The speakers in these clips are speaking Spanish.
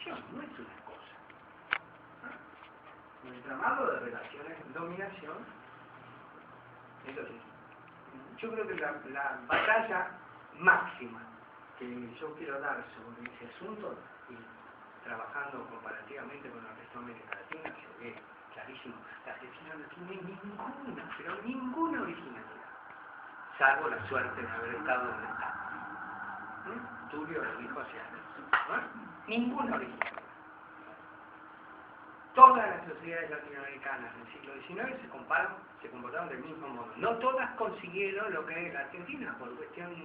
dominación, no es una cosa. Un entramado de relaciones de dominación. Entonces, yo creo que la batalla máxima que yo quiero dar sobre ese asunto, y trabajando comparativamente con el resto de América Latina, se ve clarísimo, la Argentina no tiene ninguna, pero ninguna originalidad, salvo la suerte de haber estado donde está. Tulio lo dijo hace años, ¿no? Ninguna originalidad. Todas las sociedades latinoamericanas del siglo XIX se comportaron del mismo modo. No todas consiguieron lo que es la Argentina, por cuestión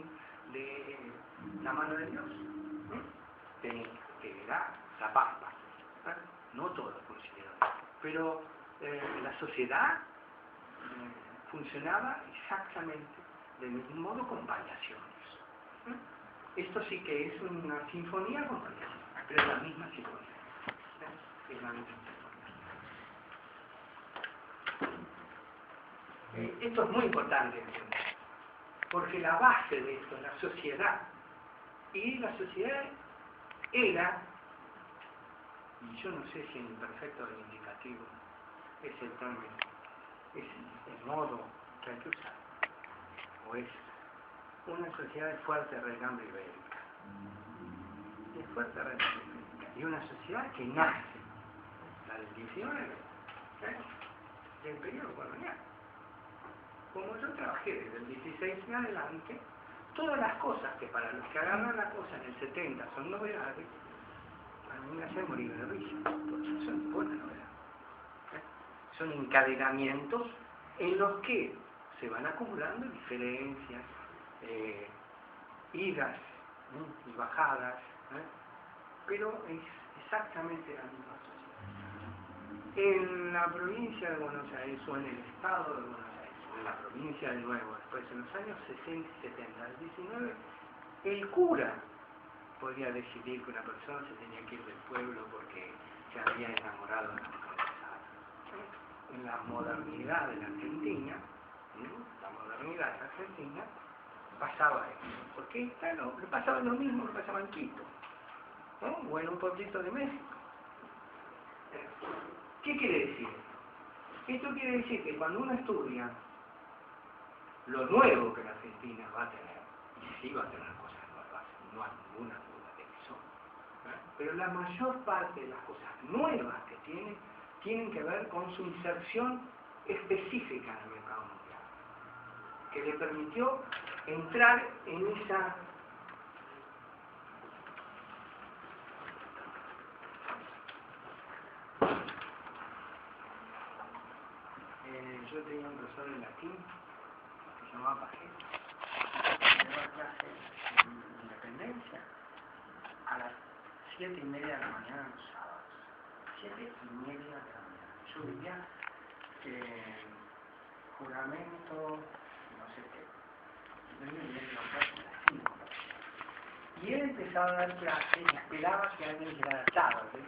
de la mano de Dios, que era la pampa. No todos consiguieron. Pero la sociedad funcionaba exactamente del mismo modo con variaciones. Esto sí que es una sinfonía con variaciones, pero es la misma sinfonía. Es la misma sinfonía. Esto es muy importante entender, porque la base de esto es la sociedad, y la sociedad era, y yo no sé si en imperfecto o indicativo es el término, es el modo que hay que usar, o es una sociedad de fuerte regambre ibérica, y una sociedad que nace, la del 19, del periodo colonial. Como yo trabajé desde el 16 en adelante, todas las cosas que para los que agarran la cosa en el 70 son novedades, a mí me hacen morir de risa, porque son buenas novedades. Son encadenamientos en los que se van acumulando diferencias, idas y bajadas, pero es exactamente la misma sociedad. En la provincia de Buenos Aires o en el estado de Buenos Aires, en la provincia de nuevo, después en los años 60 y 70 del 19, el cura podía decidir que una persona se tenía que ir del pueblo porque se había enamorado de la condesada. En la modernidad de la Argentina, pasaba eso, porque claro, le pasaba lo mismo que pasaba en Quito, ¿no? O en un pueblito de México. ¿Qué quiere decir? Esto quiere decir que cuando uno estudia lo nuevo que la Argentina va a tener, y sí va a tener cosas nuevas, no hay ninguna duda de que son, pero la mayor parte de las cosas nuevas que tienen que ver con su inserción específica en el mercado mundial, que le permitió entrar en esa yo tenía un profesor de latín que se llamaba Pajero, que daba clase en Independencia a las 7:30 de la mañana los sábados. 7:30 de la mañana. Yo vivía juramento, no sé qué. Yo vivía en la clase a las 5. Y él empezaba a dar clase y esperaba que alguien llegara tarde.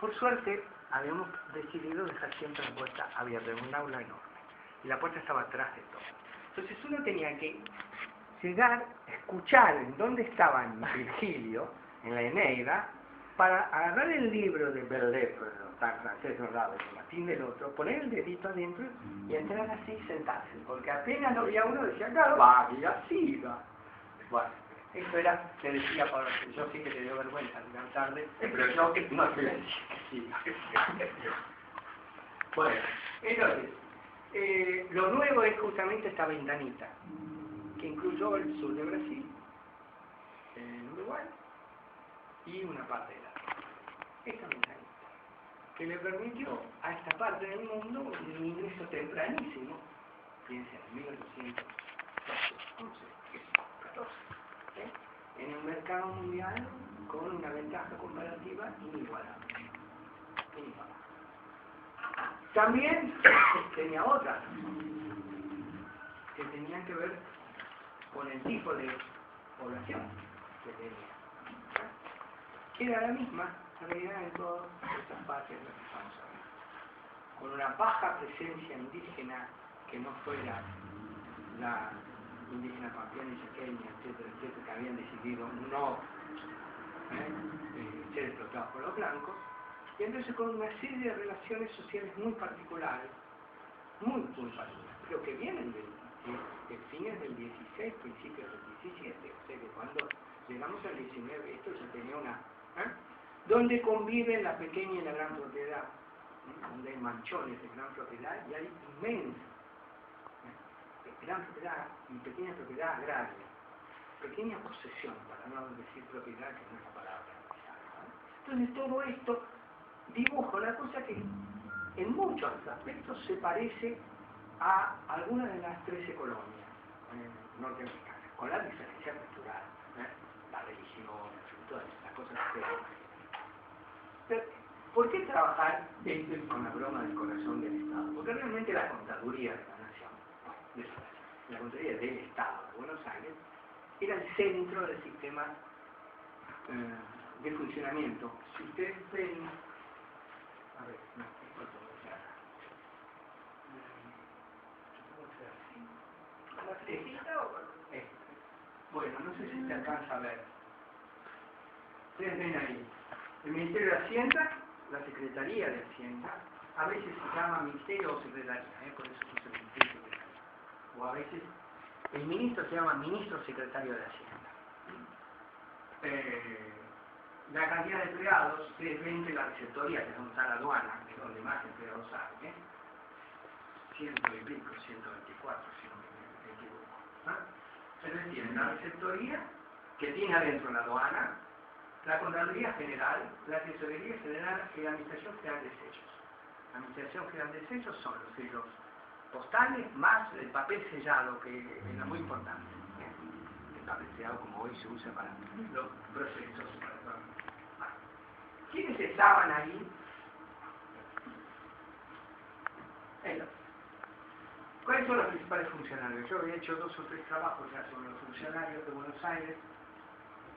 Por suerte, habíamos decidido dejar siempre la puerta abierta en un aula enorme. Y la puerta estaba atrás de todo. Entonces uno tenía que llegar, escuchar en dónde estaba en Virgilio, en la Eneida, para agarrar el libro de Bellet, tan francés de un lado y Martín del otro, poner el dedito adentro y entrar así y sentarse. Porque apenas lo veía uno, decía, claro, va, y así va. Bueno, eso era, le decía a Pablo, yo sí que le dio vergüenza llegar tarde, pero yo que no le decía que sí. Bueno, entonces, lo nuevo es justamente esta ventanita, que incluyó el sur de Brasil, el Uruguay y una parte de la Argentina. Esta ventanita, que le permitió a esta parte del mundo un ingreso tempranísimo, piensen, en 1814, en el mercado mundial con una ventaja comparativa inigualable. También tenía otras que tenían que ver con el tipo de población que tenía, que era la misma en realidad en todas estas partes de lo que estamos hablando, con una baja presencia indígena que no fuera la indígena pampeana y chaqueña, etcétera, etcétera, que habían decidido no ser explotados por los blancos, y entonces con una serie de relaciones sociales muy particulares, muy particulares, pero que vienen de fines del 16, principios del 17, o sea que cuando llegamos al 19 esto ya tenía una... donde conviven la pequeña y la gran propiedad, donde hay manchones de gran propiedad y hay inmensa gran propiedad y pequeña propiedad agraria, pequeña posesión, para no decir propiedad, que no es la palabra. Entonces todo esto dibuja una cosa que en muchos aspectos se parece a algunas de las 13 colonias norteamericanas, con la diferencia cultural, la religión, todas las cosas que pero, ¿por qué trabajar con la broma del corazón del Estado? Porque realmente la contaduría de la nación, la contaduría del Estado de Buenos Aires, era el centro del sistema de funcionamiento. Si ustedes ven, a ver, no, esto puedo hacer. ¿La flechita o bueno, no sé si se alcanza a ver. Ustedes ven ahí, el Ministerio de Hacienda, la Secretaría de Hacienda, a veces se llama Ministerio o Secretaría, por eso puse el Ministerio de Secretaría. O a veces el ministro se llama Ministro Secretario de Hacienda. La cantidad de empleados, ustedes ven que la receptoría, que es donde está la aduana, que es donde más empleados hay, 100 y pico, 124, si no me equivoco. Entonces tienen la receptoría, que tiene adentro la aduana, la Contraloría General, la Tesorería General y la Administración General de Sellos. La Administración General de Sellos son los sellos postales más el papel sellado, que es muy importante. El papel sellado como hoy se usa para los procesos. ¿Quiénes estaban ahí? ¿Cuáles son los principales funcionarios? Yo había hecho 2 o 3 trabajos ya sobre los funcionarios de Buenos Aires.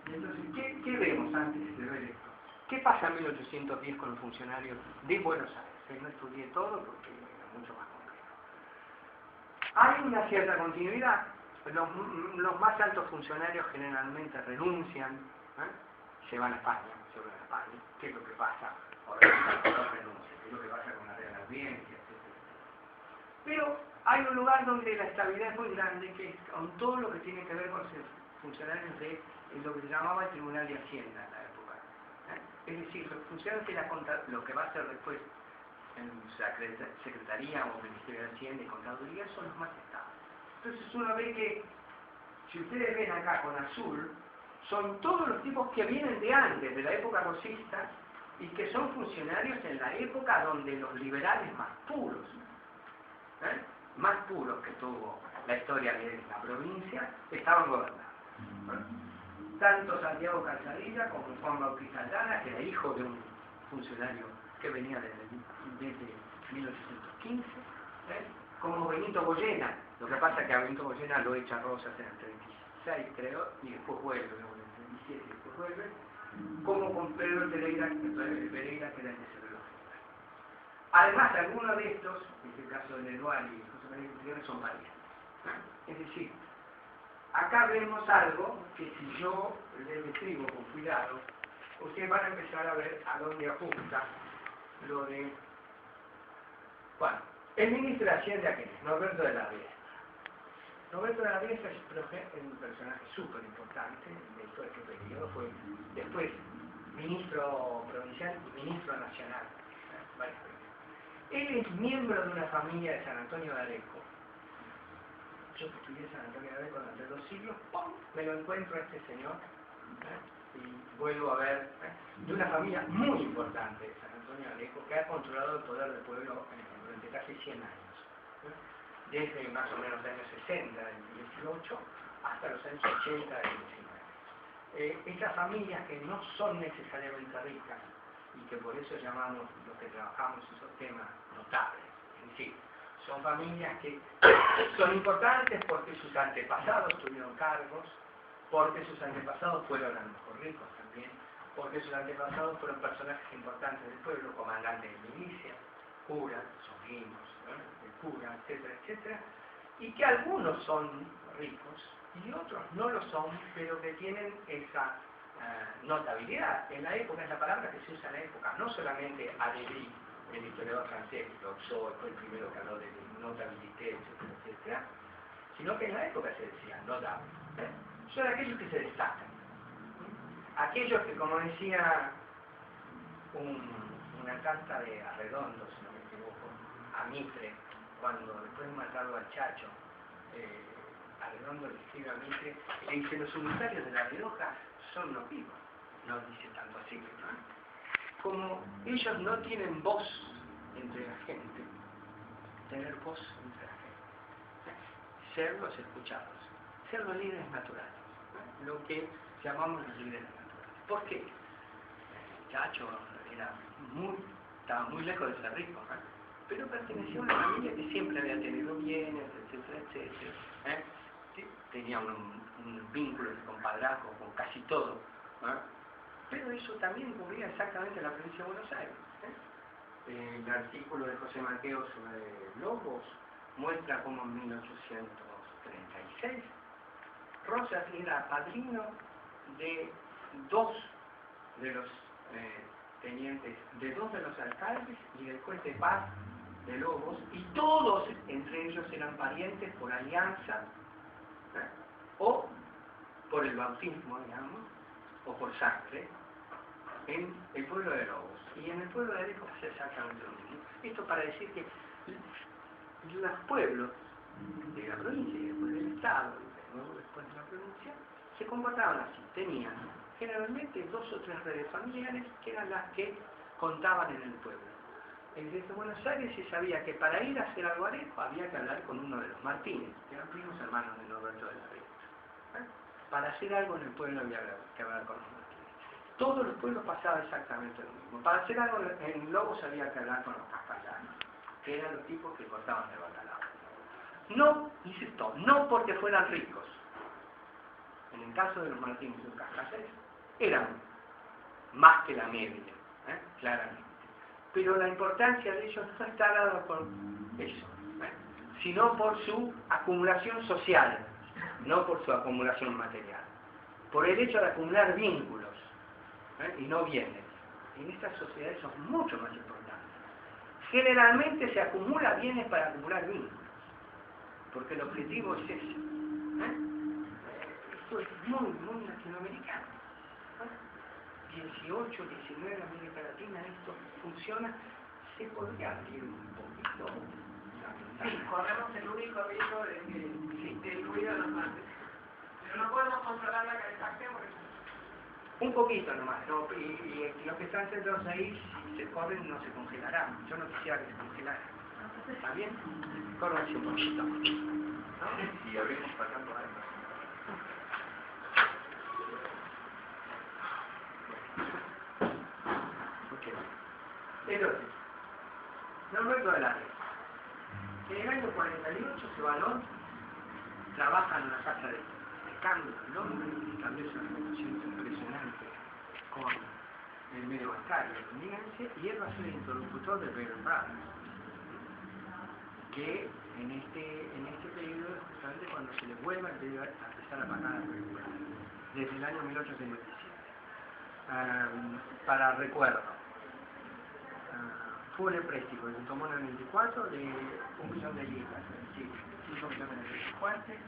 Y entonces, ¿qué vemos antes de ver esto? ¿Qué pasa en 1810 con los funcionarios de Buenos Aires? No estudié todo porque era mucho más complejo. Hay una cierta continuidad. Los más altos funcionarios generalmente renuncian, se van a España. ¿Qué es lo que pasa? Ahora renuncian, ¿qué es lo que pasa con la Real Audiencia? Pero hay un lugar donde la estabilidad es muy grande, que es con todo lo que tiene que ver con los funcionarios de lo que se llamaba el Tribunal de Hacienda en la época. Es decir, los funcionarios de lo que va a ser después en Secretaría o Ministerio de Hacienda y Contaduría son los más estables. Entonces uno ve que, si ustedes ven acá con azul, son todos los tipos que vienen de antes, de la época rosista, y que son funcionarios en la época donde los liberales más puros, que tuvo la historia de la provincia, estaban gobernando. Tanto Santiago Calzadilla como Juan Bautista Aldana, que era hijo de un funcionario que venía desde 1815, como Benito Goyena. Lo que pasa es que a Benito Goyena lo echa Rosas en el 36, creo, y después vuelve, en el 37 y después vuelve, como con Pedro Pereira, que era el que se reloj. Además, algunos de estos, en el caso de Leroy y José María Gutiérrez, son parientes. Es decir, acá vemos algo que si yo les describo con cuidado, ustedes van a empezar a ver a dónde apunta lo de... Bueno, el ministro de Hacienda, que es Norberto de la Riestra. Norberto de la Riestra es un personaje súper importante de todo este periodo, fue después ministro provincial y ministro nacional. Él es miembro de una familia de San Antonio de Areco. Yo que estudié San Antonio de Areco durante 2 siglos, ¡pum!, me lo encuentro a este señor, y vuelvo a ver, de una familia muy importante de San Antonio de Areco, que ha controlado el poder del pueblo durante casi 100 años, desde más o menos los años 60 del 18 hasta los años 80 del 19. Estas familias que no son necesariamente ricas, y que por eso llamamos los que trabajamos esos temas notables, es decir, son familias que son importantes porque sus antepasados tuvieron cargos, porque sus antepasados fueron a lo mejor ricos también, porque sus antepasados fueron personajes importantes del pueblo, comandantes de milicia, curas, sobrinos del cura, etcétera, etcétera, y que algunos son ricos y otros no lo son, pero que tienen esa notabilidad. En la época es la palabra que se usa en la época, no solamente Adélie, el historiador francés, Rousseau fue el primero que habló de notabilité, etcétera, etcétera, sino que en la época se decía notable. Son aquellos que se destacan. Aquellos que, como decía una carta de Arredondo, si no me equivoco, a Mitre, cuando después de matarlo al Chacho, Arredondo le escribe a Mitre, le dice: los unitarios de La Rioja son los vivos. No dice tanto así, ¿no? Como ellos no tienen voz entre la gente, tener voz entre la gente, ser los escuchados, ser los líderes naturales, ¿no? Lo que llamamos los líderes naturales. ¿Por qué? Chacho estaba muy lejos de ser rico, ¿no? Pero pertenecía a una familia que siempre había tenido bienes, etcétera, etcétera, ¿sí? Tenía un vínculo de compadrazgo con casi todo, ¿no? Pero eso también cubría exactamente la provincia de Buenos Aires. El artículo de José Mateo sobre Lobos muestra cómo en 1836 Rosas era padrino de dos de los tenientes, de dos de los alcaldes y del juez de paz de Lobos, y todos entre ellos eran parientes por alianza, o por el bautismo, digamos, o por sangre, en el pueblo de Lobos. Y en el pueblo de Areco pasa exactamente lo mismo. Esto para decir que los pueblos de la provincia y después del Estado, y luego después de la provincia, se comportaban así. Tenían generalmente 2 o 3 redes familiares que eran las que contaban en el pueblo. Desde Buenos Aires se sabía que para ir a hacer algo a Areco había que hablar con uno de los Martínez, que eran primos hermanos de Norberto de la Rioja. Para hacer algo en el pueblo había que hablar con los Martínez. Todos los pueblos pasaba exactamente lo mismo. Para hacer algo en Lobos había que hablar con los castellanos, que eran los tipos que cortaban el bacalao. No, insisto, no porque fueran ricos. En el caso de los Martínez y los Cascases, eran más que la media, claramente. Pero la importancia de ellos no está dada por eso, sino por su acumulación social, no por su acumulación material. Por el hecho de acumular vínculos, y no bienes. En estas sociedades son mucho más importantes. Generalmente se acumula bienes para acumular vínculos, porque el objetivo es ese. Esto es muy latinoamericano. 18, 19, América Latina, esto funciona. Se podría abrir un poquito. Sí, corremos el único riesgo de que el ruido nos mate. Pero no podemos controlar la calefacción porque... Un poquito nomás, ¿no? Y los que están sentados ahí, si se corren, no se congelarán. Yo no quisiera que se congelaran. ¿Está bien? Córranse un poquito. ¿No? Y abrimos pasando a Entonces, Norberto de la Rioja. En el año 48 se va a Londres, trabaja en una casa de cambio en Londres, establece una relación impresionante con el medio bancario estadounidense, y él va a ser el interlocutor de Bear Brothers, que en este periodo es justamente cuando se le vuelve a empezar a pagar a Bear Brothers, desde el año 1827. Para recuerdo, fue un empréstito que se tomó en el 24 de 1 millón de libras, es decir, 5 millones de pesos fuertes.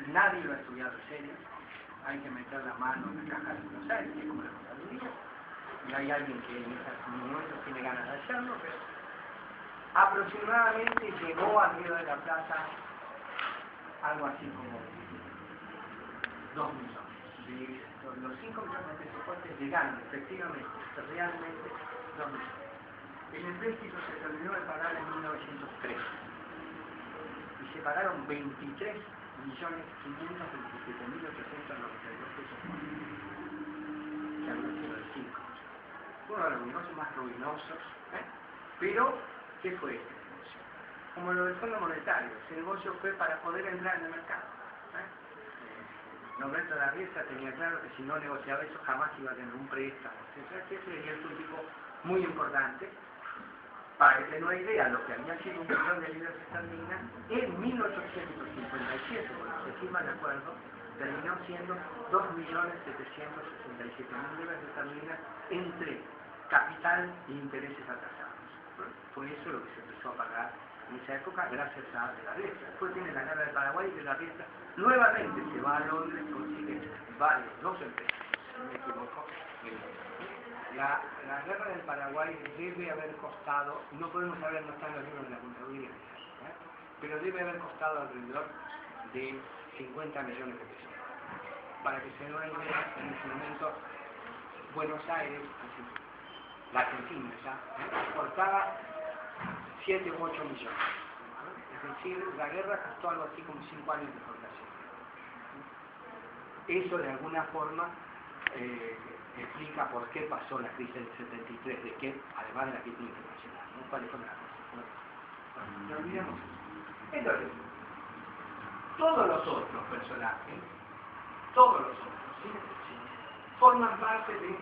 Nadie lo ha estudiado en serio. Hay que meter la mano en la caja de Buenos Aires, que es como la contaduría, y hay alguien que en estos momentos tiene ganas de hacerlo, pero aproximadamente llegó al Río de la Plata algo así como 2 millones. Los 5 millones de pesos fuertes llegaron efectivamente, realmente 2 millones. El empréstito se terminó de pagar en 1903 y se pagaron 23.527.892 pesos fuertes, que había sido de 5. Uno de los negocios más ruinosos, pero ¿qué fue este negocio? Como lo del Fondo Monetario, ese negocio fue para poder entrar en el mercado. Norberto de la Rioja tenía claro que si no negociaba eso jamás iba a tener un préstamo, etcétera, etcétera, y él fue un tipo muy importante. Para que tenga una idea, lo que había sido 1 millón de libras esterlinas, en 1857, cuando se firma el acuerdo, terminó siendo 2.767.000 dólares de termina entre capital e intereses atrasados. Fue eso lo que se empezó a pagar en esa época gracias a De la Riestra. Después tiene la guerra del Paraguay y De la Riestra nuevamente se va a Londres, consigue dos empresas, si no me equivoco. La guerra del Paraguay debe haber costado, no podemos saber, no están los libros de la contaduría, pero debe haber costado alrededor de 50 millones de pesos. Para que se den una idea, en ese momento Buenos Aires, la Argentina ya, exportaba 7 u 8 millones. Es decir, la guerra costó algo así como 5 años de exportación. Eso de alguna forma explica por qué pasó la crisis del 73, de que, además de la crisis internacional, ¿no? ¿Cuáles son las cosas? No olvidemos eso. Entonces, todos los otros personajes, ¿sí? Forman parte de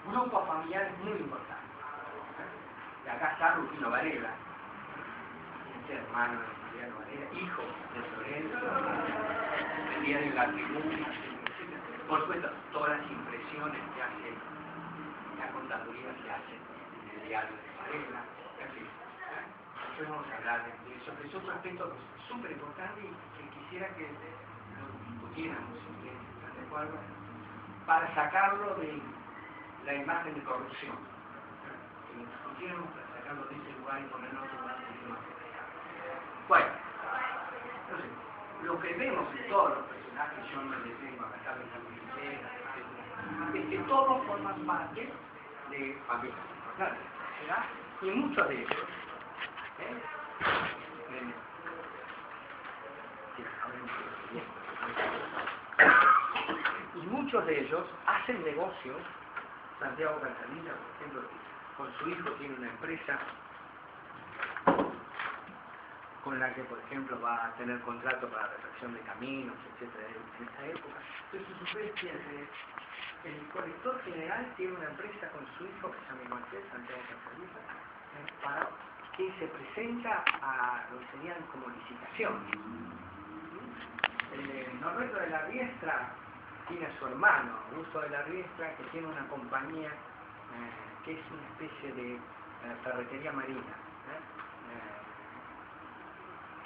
grupos familiares muy importantes. Y acá está Rufino Varela, hermano de Mariano Varela, hijo de Lorenzo, vendía en la tribuna, por supuesto, todas las impresiones que hace la contaduría se hacen en el diario de Varela, en fin. Después vamos a hablar de eso, que es otro aspecto súper importante y que quisiera que lo discutiéramos, si ustedes están de acuerdo, para sacarlo de la imagen de corrupción. Que lo discutiéramos para sacarlo de ese lugar y ponerlo en otro lugar mucho más complicado. Bueno, entonces, lo que vemos en todos los personajes, yo no les tengo acá en la policía, es que todos forman parte de familias importantes, ¿verdad? Y muchos de ellos, hacen negocios. Santiago Cantanilla, por ejemplo, con su hijo tiene una empresa con la que, por ejemplo, va a tener contrato para refacción de caminos, etcétera, en esta época. Entonces, ustedes piensen, el colector general tiene una empresa con su hijo que se llama igual que él, Santiago Cantanilla, para que se presenta a lo que serían como licitaciones. Norberto de la Riestra tiene a su hermano, Augusto de la Riestra, que tiene una compañía que es una especie de ferretería marina,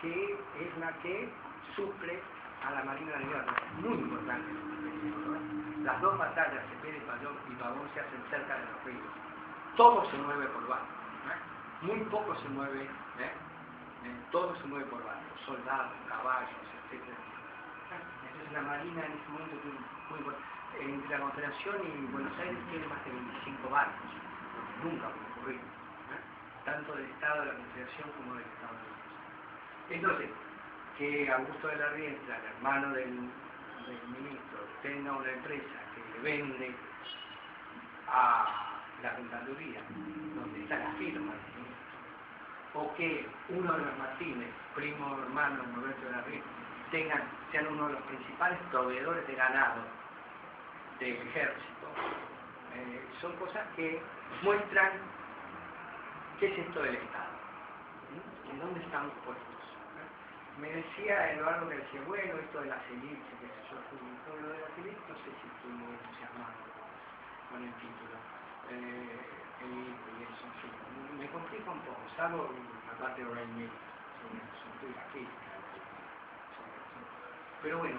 que es la que suple a la Marina de Guerra. Muy importante. Las dos batallas, Cepeda y Pavón, se hacen cerca de los ríos. Todo se mueve por barco. Muy poco se mueve, todo se mueve por barco. Soldados, caballos, etc. Entonces la Marina en ese momento tiene muy importante. Entre la Confederación y Buenos Aires tiene más de 25 barcos. Nunca puede ocurrir. Tanto del Estado de la Confederación como del Estado de la Confederación. Entonces, que Augusto de la Riestra, el hermano del ministro, tenga una empresa que le vende a la contaduría, donde está la firma del ministro, o que uno de los Martínez, primo hermano de Norberto de la Riestra, sean uno de los principales proveedores de ganado del ejército, son cosas que muestran qué es esto del Estado, en dónde estamos puestos. Me decía Eduardo que decía, bueno, esto de las élites, que yo fui un pueblo de las élites, no sé si estoy muy entusiasmado con el título. Y eso, sí, me complica un poco, salvo la parte de O'Reilly, sobre aquí. Pero bueno,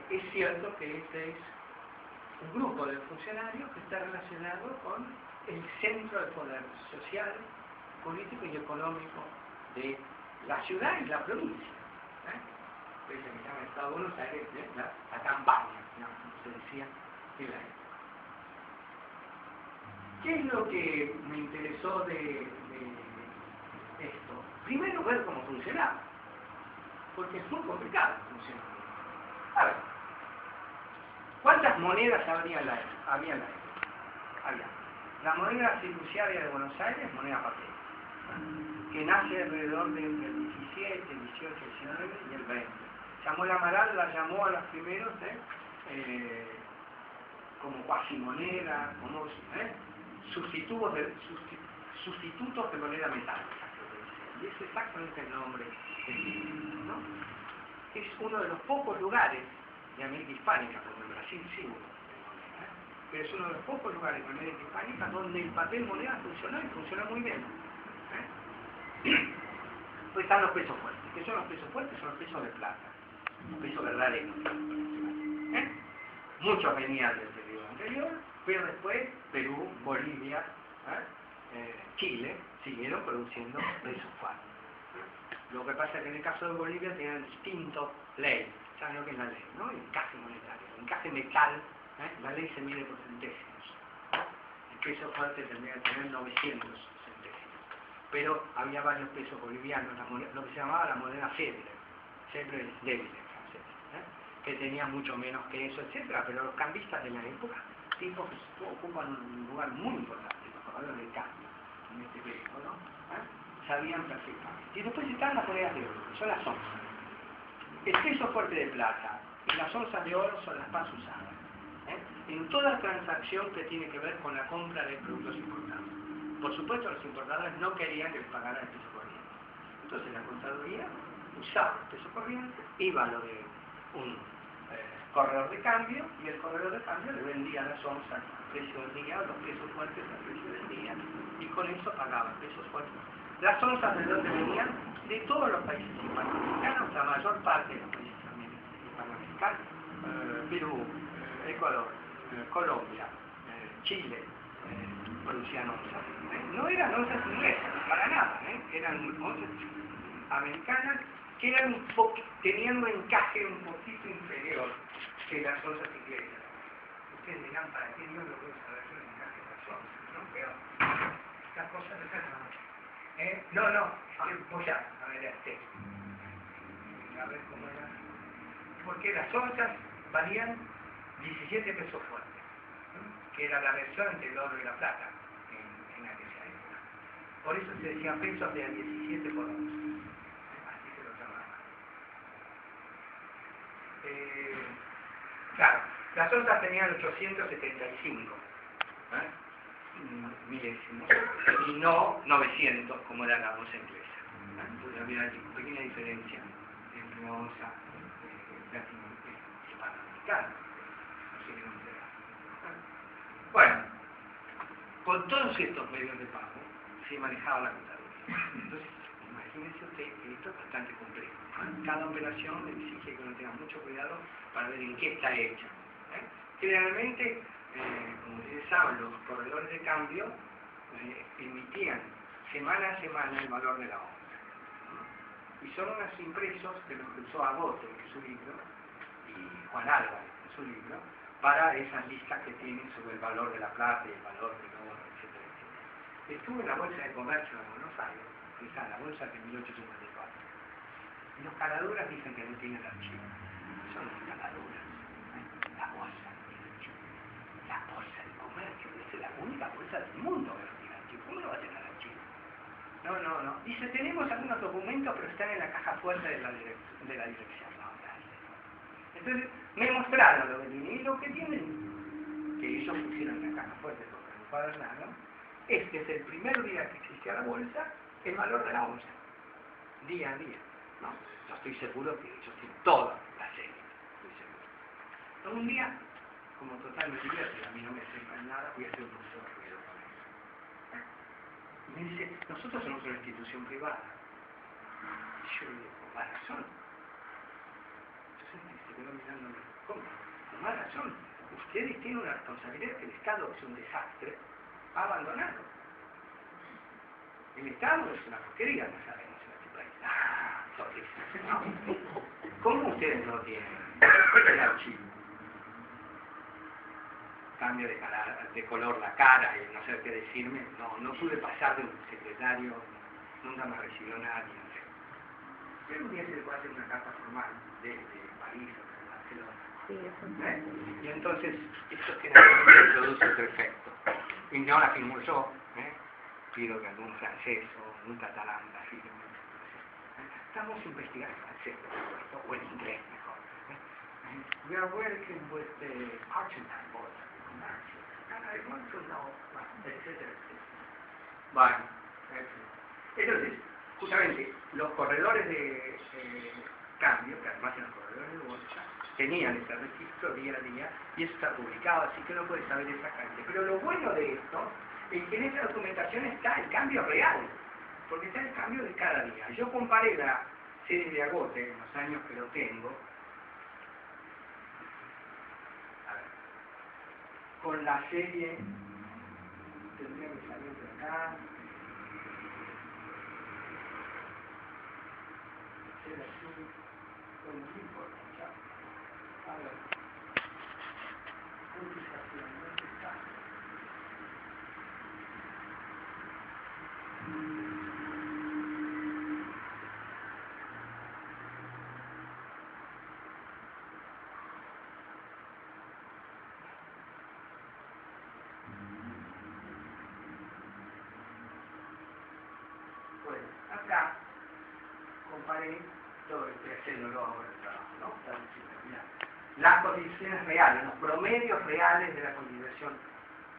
es cierto que este es un grupo de funcionarios que está relacionado con el centro del poder social, político y económico de la ciudad y la provincia. Pese a que estaba en el Estado de Buenos Aires, la campaña, ¿no? Se decía en la época. ¿Qué es lo que me interesó de esto? Primero, ver cómo funcionaba, porque es muy complicado funcionar. A ver, ¿cuántas monedas había en la época? Había. La moneda fiduciaria de Buenos Aires, moneda papel, que nace alrededor de entre el 17, 18, 19 y el 20. Samuel Amaral la llamó a los primeros como cuasimoneda, como sustitutos de moneda metálica. Y es exactamente el nombre que tiene, ¿no? es uno de los pocos lugares de América Hispánica, porque en Brasil sí hubo, pero es uno de los pocos lugares de América Hispánica donde el papel moneda funcionó y funcionó muy bien. Pues están los pesos fuertes. ¿Qué son los pesos fuertes? Son los pesos de plata, los pesos verdaderos. Muchos venían del periodo anterior, pero después Perú, Bolivia, Chile siguieron produciendo pesos fuertes. Lo que pasa es que en el caso de Bolivia tenían distinto ley. ¿Saben lo que es la ley? ¿No? El encaje monetario, el encaje metal, la ley se mide por centésimos. El peso fuerte tendría que tener 900 centésimos. Pero había varios pesos bolivianos, lo que se llamaba la moneda faible es débil en francés, que tenía mucho menos que eso, etcétera. Pero los cambistas de la época, tipos que ocupan un lugar muy importante, los corredores de cambio, en este periodo, ¿no? Sabían perfectamente. Y después están las monedas de oro, que son las onzas. El peso fuerte de plata y las onzas de oro son las más usadas. En toda transacción que tiene que ver con la compra de productos importados. Por supuesto, los importadores no querían que les pagaran el peso corriente. Entonces la contaduría usaba el peso corriente, iba a lo de un corredor de cambio, y el corredor de cambio le vendía las onzas a precio del día, los pesos fuertes a precio del día, y con eso pagaban pesos fuertes. Las onzas de dónde venían, de todos los países hispanoamericanos, la mayor parte de los países hispanoamericanos, Perú, Ecuador, Colombia, Chile, producían onzas. No eran onzas inglesas, para nada, eran onzas americanas que eran tenían un encaje un poquito inferior que las onzas inglesas. Ustedes dirán, ¿para qué Dios lo puede saber el encaje de las onzas? ¿No? Pero estas cosas voy a ver el texto. A ver cómo era. Porque las onzas valían 17 pesos fuertes, que era la versión entre el oro y la plata en aquella época. Por eso se decía pesos de 17 por onza. Así se lo llamaban. Claro, las onzas tenían 875 milésimos y no 900 como era la onza inglesa. Entonces había una pequeña diferencia entre una onza hispanoamericana. Bueno, con todos estos medios de pago se manejaba la contaduría. Entonces, imagínense usted que esto es bastante complejo. Cada operación le exige que uno tenga mucho cuidado para ver en qué está hecha. Generalmente, como ustedes saben, los corredores de cambio emitían semana a semana el valor de la onza. Y son unos impresos de los que usó Agote en su libro, y Juan Álvarez en su libro, para esas listas que tienen sobre el valor de la plata y el valor del oro, etcétera, etcétera. Estuve en la Bolsa de Comercio de Buenos Aires, que está en la bolsa de 1854. Y los caladuras dicen que no tienen archivo. Son los caladuras. La bolsa tiene archivo. La bolsa de comercio es la única bolsa del mundo que no tiene archivo. ¿Cómo no va a tener archivo? No. Dice, tenemos algunos documentos, pero están en la caja fuerte de la dirección. No, gracias. Entonces, me mostraron lo que tienen y lo que tienen, que ellos pusieron en la caja fuerte porque no cuadernaron. Este es el primer día que existía la bolsa, el valor de la onza. Día a día. No estoy seguro que ellos tienen toda la serie. Estoy seguro. Pero un día, como total me divierte, a mí no me sirve nada, voy a hacer un poquito de ruido con eso. Y me dice, nosotros somos una institución privada. Y yo le digo, con más razón. Entonces se quedó mirándome, ¿cómo? Con más razón. Ustedes tienen una responsabilidad que el Estado es un desastre, ha abandonado. El Estado es una porquería, no sabemos en este país. ¿No? ¿Cómo ustedes no tienen el archivo? Cambio de color la cara y no sé qué decirme. No pude pasar de un secretario, nunca me recibió nadie. No sé. Pero un día se le puede hacer una carta formal de París o de Barcelona. Sí, y entonces esto generalmente produce otro efecto. Y no la firmo yo, pido que algún francés o un catalán la firme. Estamos investigando francés, por supuesto, o en inglés mejor. We are working with the Argentine Board of Commerce, and I want to know, etcétera, etcétera. Bueno, entonces, justamente, los corredores cambio, que además en los corredores de bolsa tenían ese registro día a día y eso está publicado, así que uno puede saber exactamente. Pero lo bueno de esto es que en esa documentación está el cambio real, porque está el cambio de cada día. Yo comparé la serie de Agote, en los años que lo tengo, a ver, con la serie, tendría que salir de acá, ser así, bueno, no importa, ya. A ver, cotización, ¿dónde está? Bueno, acá comparé todo, estoy haciéndolo ahora el trabajo, ¿no? Está diciendo, mira, las cotizaciones reales, los promedios reales de la cotización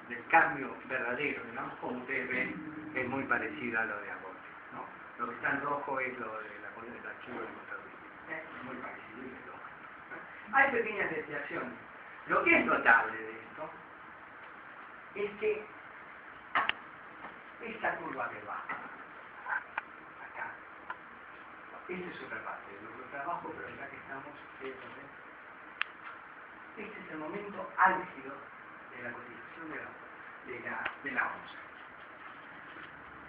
del cambio verdadero, digamos, como ustedes ven, es muy parecida a lo de Agote, ¿no? Lo que está en rojo es lo de la columna del archivo de contabilidad, es muy parecido y es rojo, ¿no? Hay pequeñas desviaciones. Lo que es notable de esto es que esta curva que baja, acá, esta es otra parte de nuestro trabajo, pero ya que estamos, este es el momento álgido de la cotización de la onza.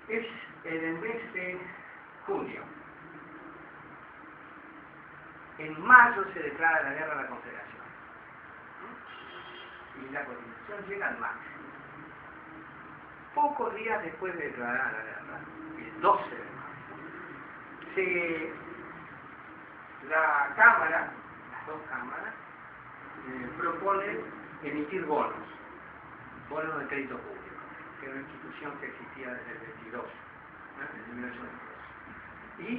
Es en el mes de junio. En mayo se declara la guerra a la Confederación. Y la cotización llega al máximo. Pocos días después de declarar la guerra, el 12 de mayo, la Cámara, las dos cámaras, proponen emitir bonos de crédito público, que era una institución que existía desde el 22, desde 1922. Y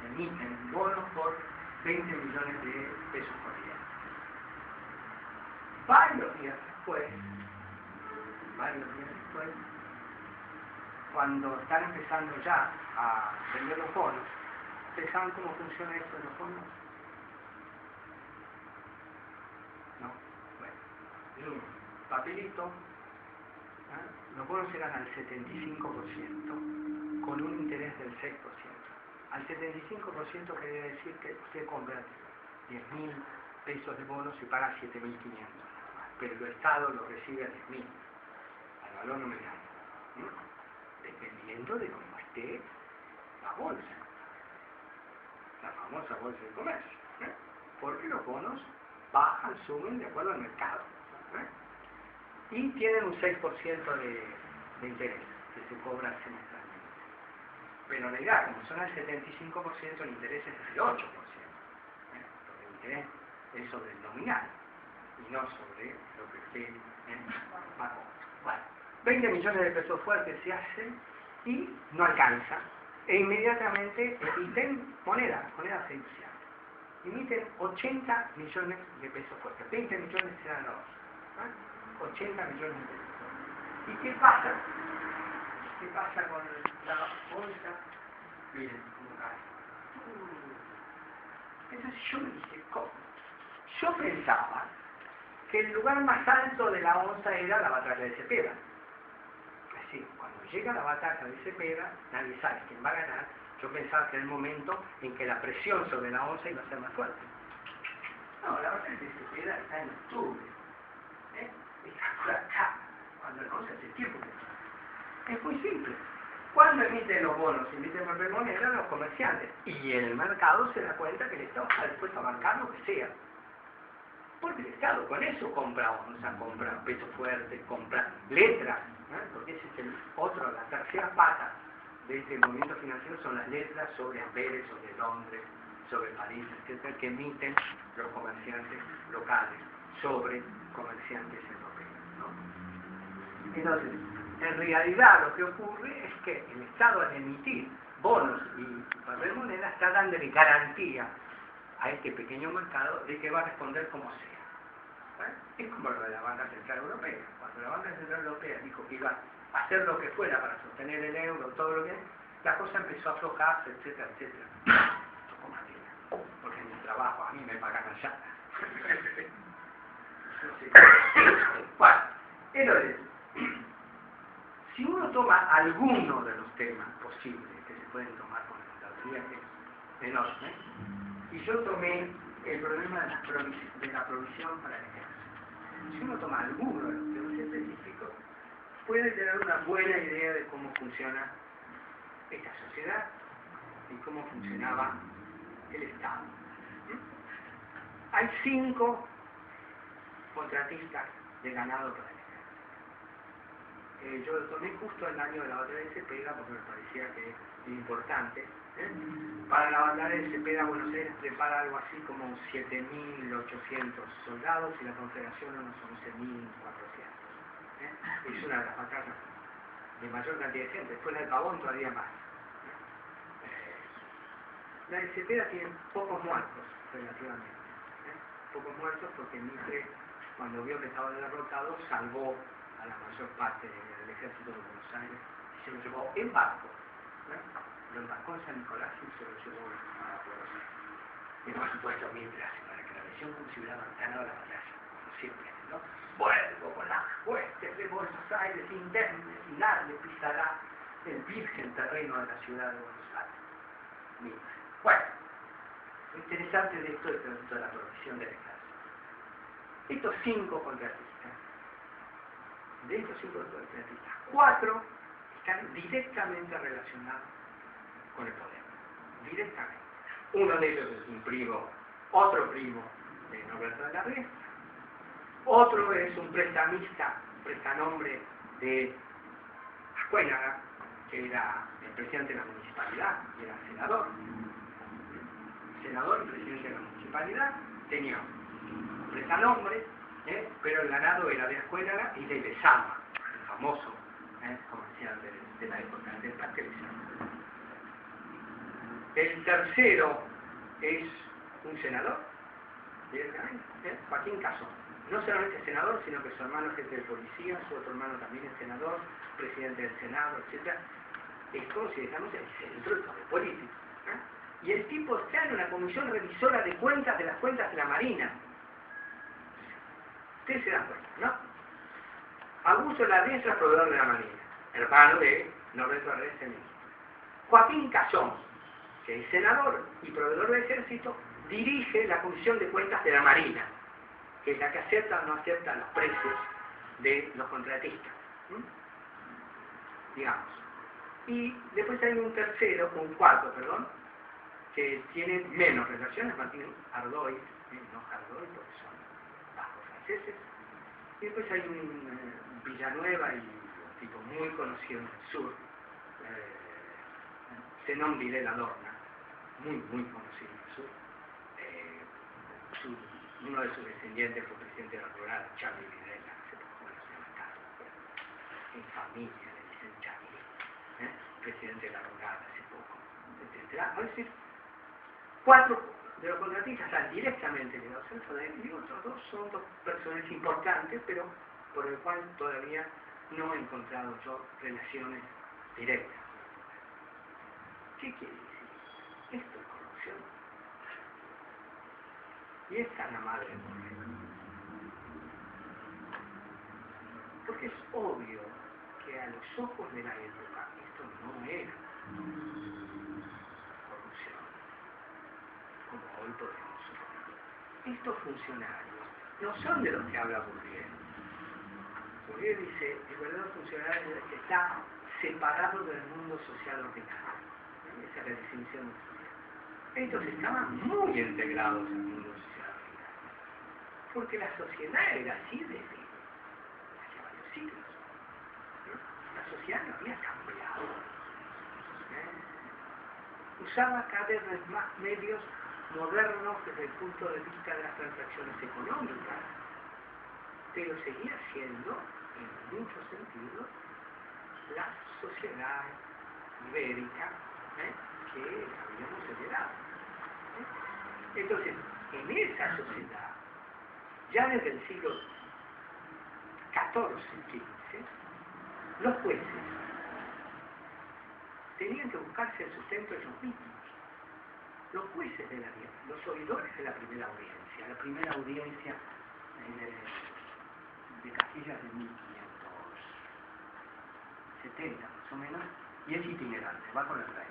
emiten bonos por 20 millones de pesos por día. Varios días después, cuando están empezando ya a vender los bonos, ¿ustedes saben cómo funciona esto de los bonos? ¿No? Bueno, es un papelito, ¿eh? Los bonos eran al 75%, con un interés del 6%. Al 75% quería decir que usted compra 10.000 pesos de bonos y paga 7.500, pero el Estado lo recibe a 10.000, al valor nominal, dependiendo de cómo esté la bolsa, la famosa bolsa de comercio, porque los bonos bajan, suben de acuerdo al mercado, y tienen un 6% de interés que se cobra semestralmente. Pero en realidad, como son al 75%, el interés es del 8%, porque el interés es sobre el nominal y no sobre lo que esté en más. Bueno, 20 millones de pesos fuertes se hacen y no alcanza, e inmediatamente emiten moneda fiduciaria. Emiten 80 millones de pesos fuertes, 20 millones serán los 80 millones de pesos fuertes. ¿Y qué pasa? ¿Qué pasa con la bolsa? Miren cómo cae. Entonces yo me dije, ¿cómo? Yo pensaba que el lugar más alto de la onza era la batalla de Cepeda. Así, cuando llega la batalla de Cepeda, nadie sabe quién va a ganar. Yo pensaba que era el momento en que la presión sobre la onza iba a ser más fuerte. No, la batalla de Cepeda está en octubre. Está por acá, cuando la onza se tiempo. Es muy simple. Cuando emiten los bonos, emiten papel moneda los comerciantes. Y el mercado se da cuenta que el Estado está dispuesto a bancar lo que sea. Porque el Estado con eso compra onza, compra peso fuerte, compra letras. Porque ese es el otro, la tercera pata de este movimiento financiero son las letras sobre Amberes, sobre Londres, sobre París, etcétera, que emiten los comerciantes locales sobre comerciantes europeos, ¿no? Entonces, en realidad lo que ocurre es que el Estado al emitir bonos y papel moneda está dándole garantía a este pequeño mercado de que va a responder como sea. Es como lo de la Banca Central Europea. Cuando la Banca Central Europea dijo que iba a hacer lo que fuera para sostener el euro, todo lo que la cosa empezó a aflojarse, etcétera, etcétera. porque en mi trabajo a mí me pagan allá. Bueno, entonces, si uno toma alguno de los temas posibles que se pueden tomar con la contaduría, que es enorme, y yo tomé el problema de la provisión para el ejército. Si uno toma alguno de los temas específicos, puede tener una buena idea de cómo funciona esta sociedad y cómo funcionaba el Estado. Hay 5 contratistas de ganado para el ejército. Yo lo tomé justo el año de la batalla de Cepeda porque me parecía que es importante. Para la batalla de Cepeda, Buenos Aires prepara algo así como 7.800 soldados y la Confederación unos 11.400. Es una de las batallas de mayor cantidad de gente. Después la de Pavón todavía más. La de Cepeda tiene pocos muertos, relativamente. Pocos muertos porque Mitre, cuando vio que estaba derrotado, salvó a la mayor parte del ejército de Buenos Aires y se lo llevó en barco. Lo embarcó en San Nicolás y se lo llevó a Buenos Aires. Y por supuesto Mitre hace una declaración como si hubiera ganado la batalla, como siempre, ¿no? Vuelvo con las huestes de Buenos Aires indemnes y nadie pisará el virgen terreno de la ciudad de Buenos Aires. Mitre. Bueno, lo interesante de esto es de la provisión del ejército. Estos 5 contratistas, de estos 5 contratistas, 4 están directamente relacionados con el poder. Directamente. Uno de ellos es un primo, otro primo de Norberto de la Riestra. Otro es un prestanombre de Ascuénaga, que era el presidente de la municipalidad y era senador. Senador y presidente de la municipalidad, tenía un prestanombre, pero el ganado era de Ascuénaga y de Lezama, el famoso comercial de la época del Parque Lezama. El tercero es un senador, directamente, Joaquín Cazón. No solamente senador, sino que su hermano es jefe de policía, su otro hermano también es senador, presidente del Senado, etc. Es como si digamos el centro del poder político. Y el tipo está en una comisión revisora de cuentas de las cuentas de la Marina. Ustedes se dan cuenta, ¿no? Augusto Larriestra, proveedor de la Marina, hermano de Norberto Larriestra mismo. Joaquín Cazón, que es senador y proveedor del ejército, dirige la comisión de cuentas de la Marina, que es la que acepta o no acepta los precios de los contratistas. Digamos. Y después hay un cuarto, que tiene menos relaciones, Martín Ardoy, no Ardoy porque son vascos franceses. Y después hay un Villanueva y un tipo muy conocido en el sur, Zenón Videla Adorna, muy conocido en el sur. Uno de sus descendientes fue presidente de la Rural, Charlie Videla, hace poco se llama Carlos, en familia le dicen Charlie, presidente de la Rural hace poco, etc. Es decir, 4 de los contratistas están directamente ligados al poder y otros 2 son 2 personajes importantes, pero por el cual todavía no he encontrado yo relaciones directas. ¿Qué quiere decir? Esto es corrupción. Y esta es la madre del problema. Porque es obvio que a los ojos de la época esto no era corrupción, como hoy podemos suponer. Estos funcionarios no son de los que habla Bourdieu. Bourdieu dice, el verdadero funcionario es el que está separado del mundo social ordinario. Esa es la definición social. Estos estaban muy integrados al mundo social ordinario, porque la sociedad era así desde hace varios siglos. La sociedad no había cambiado. Usaba cada vez más medios modernos desde el punto de vista de las transacciones económicas, pero seguía siendo, en muchos sentidos, la sociedad ibérica que habíamos heredado. Entonces, en esa sociedad, ya desde el siglo XIV y XV, los jueces tenían que buscarse el sustento ellos mismos. los jueces de los oidores de la primera audiencia de Castilla de 1570 más o menos, y es itinerante, va con el rey,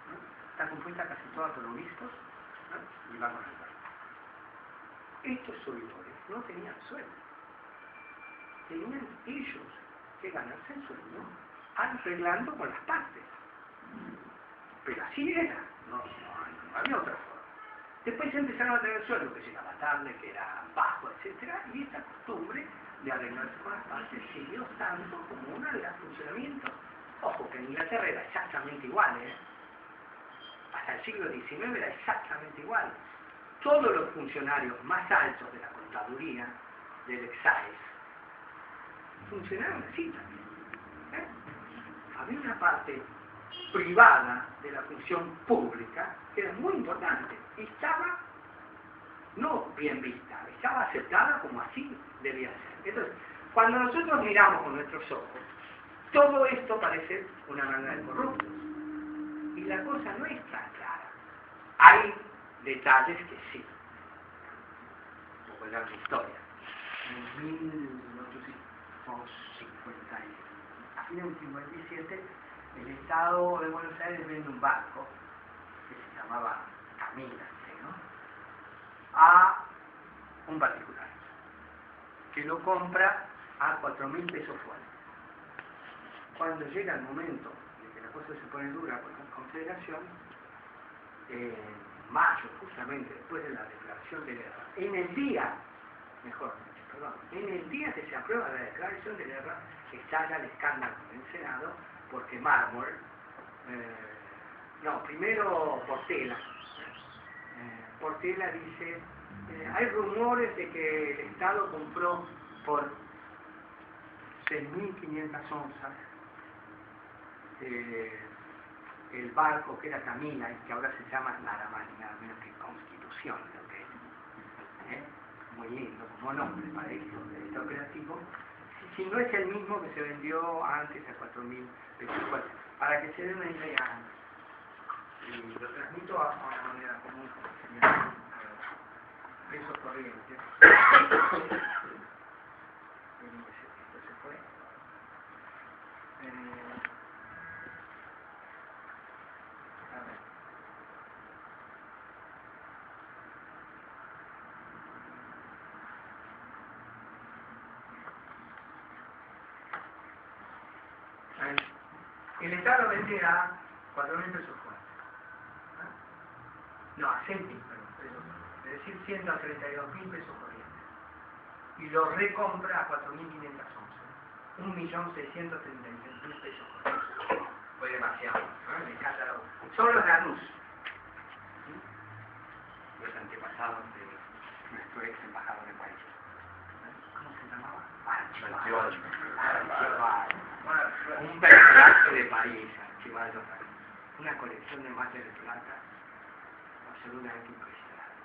¿no? Está compuesta casi toda por obispos, ¿no? Y va con el rey. Estos oidores no tenían sueldo, tenían ellos que ganarse el sueldo arreglando con las partes, pero así era, no había otra forma. Después empezaron a tener sueldo que llegaba tarde, que era bajo, etcétera, y esta costumbre de arreglarse con las partes siguió tanto como uno de los funcionamientos. Ojo, que en Inglaterra era exactamente igual, hasta el siglo XIX era exactamente igual. Todos los funcionarios más altos de la contaduría, del excise, funcionaron así también. Había una parte privada de la función pública que era muy importante y estaba no bien vista, estaba aceptada como así debía ser. Entonces, cuando nosotros miramos con nuestros ojos, todo esto parece una manera de corruptos y la cosa no es tan clara. Hay detalles que sí. Voy a dar la historia. En 1850, a fines del 57, el Estado de Buenos Aires vende un barco que se llamaba Camila, ¿no? A un particular que lo compra a 4.000 pesos fuera. Cuando llega el momento de que la cosa se pone dura con la Confederación, en mayo, justamente después de la declaración de guerra, en el día que se aprueba la declaración de guerra, estalla el escándalo en el Senado, porque Mármol, primero Portela dice, hay rumores de que el Estado compró por 6.500 onzas el barco que era Camila y que ahora se llama nada más ni nada menos que Constitución, creo que es. Muy lindo como nombre para esto, de este operativo. Si no es el mismo que se vendió antes a 4.000 pesos. Bueno, para que se den una idea, y lo transmito a una moneda común, pesos corrientes. Esto se fue. A ver. El Estado vende a 4.000 pesos fuera. No, a 6.000, perdón, es decir, 132.000 pesos corrientes. Y lo recompra a 4.500 onzas. 1.636.000 pesos corrientes. Fue demasiado, ¿no? El escándalo. Son los Lanús. Los antepasados de nuestro ex embajador de París. ¿Cómo se llamaba? Archibaldo. Un personaje de París, Archibaldo. Una colección de mates de plata absolutamente impresionante.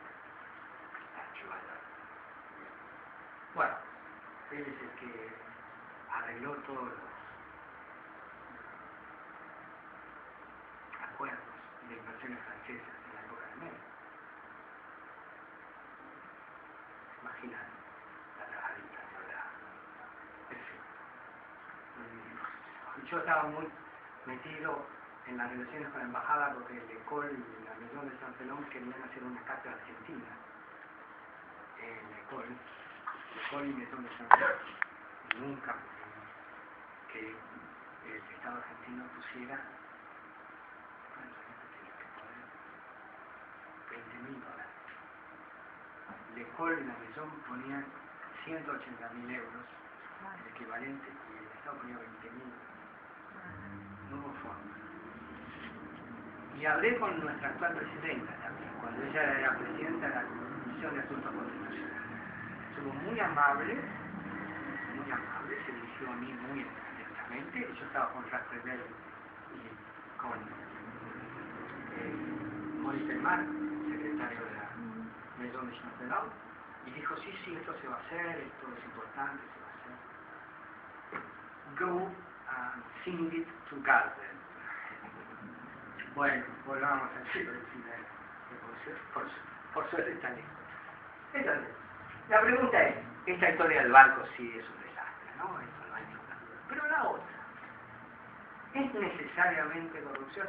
Archibaldo. Bueno, él es el que arregló todos los acuerdos de inversiones francesas en la época de México. Imagina la trabajadita, ¿verdad? Yo estaba muy metido en las relaciones con la embajada porque el Ecole y la Maison de Saint-Pelon querían hacer una cátedra argentina en Ecole y Maison de Saint-Pelon. Nunca que el Estado argentino pusiera $20.000. L'École y la Maison ponían 180.000 euros, el equivalente, y el Estado ponía 20.000. No hubo forma. Y hablé con nuestra actual presidenta también, cuando ella era presidenta de la Comisión de Asuntos Constitucionales. Estuvo muy amable, se dirigió a mí muy atentamente. Yo estaba con Jacques Prevel y con Maurice Elmar, secretario de la Maison de Saint-Pelon, y dijo, sí, esto se va a hacer, esto es importante, se va a hacer. Go and sing it to Garden. Bueno, volvamos al siglo XIX. por suerte está lejos. Entonces, la pregunta es, esta historia del barco sí es un desastre, ¿no? Esto no hay ninguna duda. Pero la otra, ¿es necesariamente corrupción?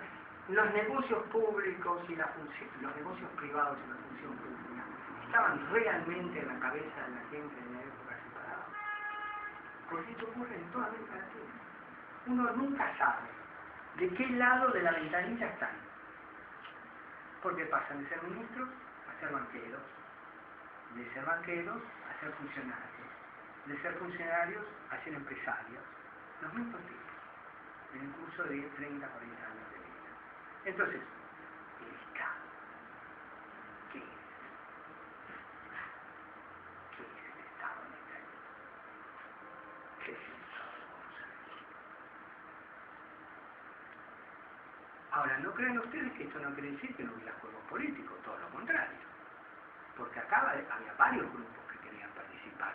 Los negocios públicos y los negocios privados y la función pública estaban realmente en la cabeza de la gente en la época separada. Porque esto ocurre en toda América Latina. Uno nunca sabe de qué lado de la ventanilla están. Porque pasan de ser ministros a ser banqueros, de ser banqueros a ser funcionarios, de ser funcionarios a ser empresarios, los mismos tipos, en el curso de 10, 30, 40 años de vida. Entonces, el Estado, ¿qué es? ¿Qué es el Estado en esta época? ¿Qué es el Estado? Ahora, no crean ustedes que esto no quiere decir que no hubiera juegos políticos, todo lo contrario. Porque acá había varios grupos que querían participar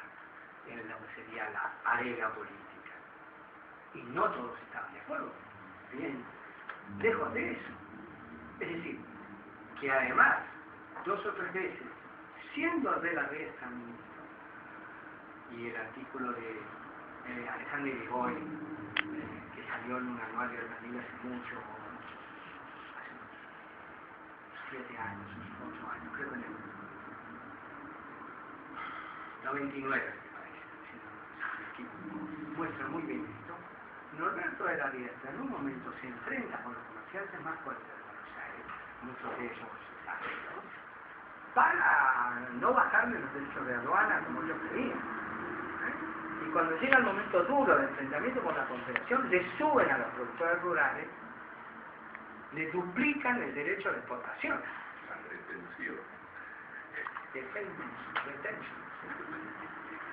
en lo que sería la arena política. Y no todos estaban de acuerdo. Bien, lejos de eso. Es decir, que además, 2 o 3 veces, siendo Ardela Reyes ministro, y el artículo de Alejandro Irigoy, que salió en un anual de Armadillo hace mucho, hace unos 7 años, 8 años, creo que en el 99, me parece, si no me equivoco, muestra muy bien esto. Norberto de la Riestra en un momento se enfrenta con los comerciantes más fuertes de Buenos Aires, muchos de ellos arreglos, para no bajarle los derechos de aduana como ellos querían. Y cuando llega el momento duro de enfrentamiento con la Confederación, le suben a los productores rurales, le duplican el derecho de exportación. Retención.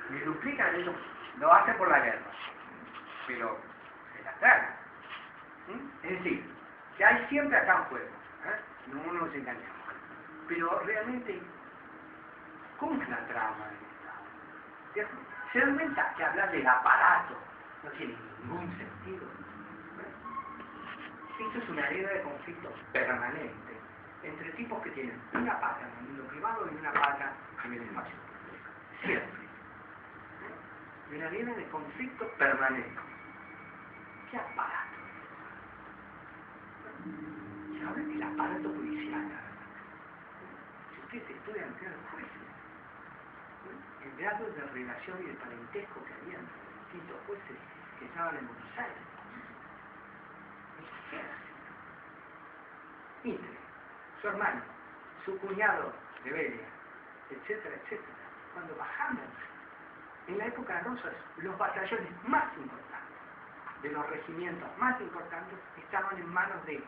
Le duplican eso, lo hacen por la guerra, pero se la tragan. Es decir, que hay siempre acá un juego, no nos engañamos. Pero realmente, ¿cómo es la trama del Estado? ¿Se dan cuenta que hablar del aparato no tiene ningún sentido? Esto es una arena de conflicto permanente entre tipos que tienen una pata en el mundo privado y una pata en el espacio público. Siempre. Y una arena de conflicto permanente. ¿Qué aparato? ¿Saben el aparato policial? Si ustedes estudian que eran jueces, el grado de relación y de parentesco que había entre los distintos jueces que estaban en Buenos Aires. ¿Qué hace? Mitre, su hermano, su cuñado de Belia, etcétera, etcétera. Cuando bajamos, en la época de Rosas, los batallones más importantes, de los regimientos más importantes, estaban en manos de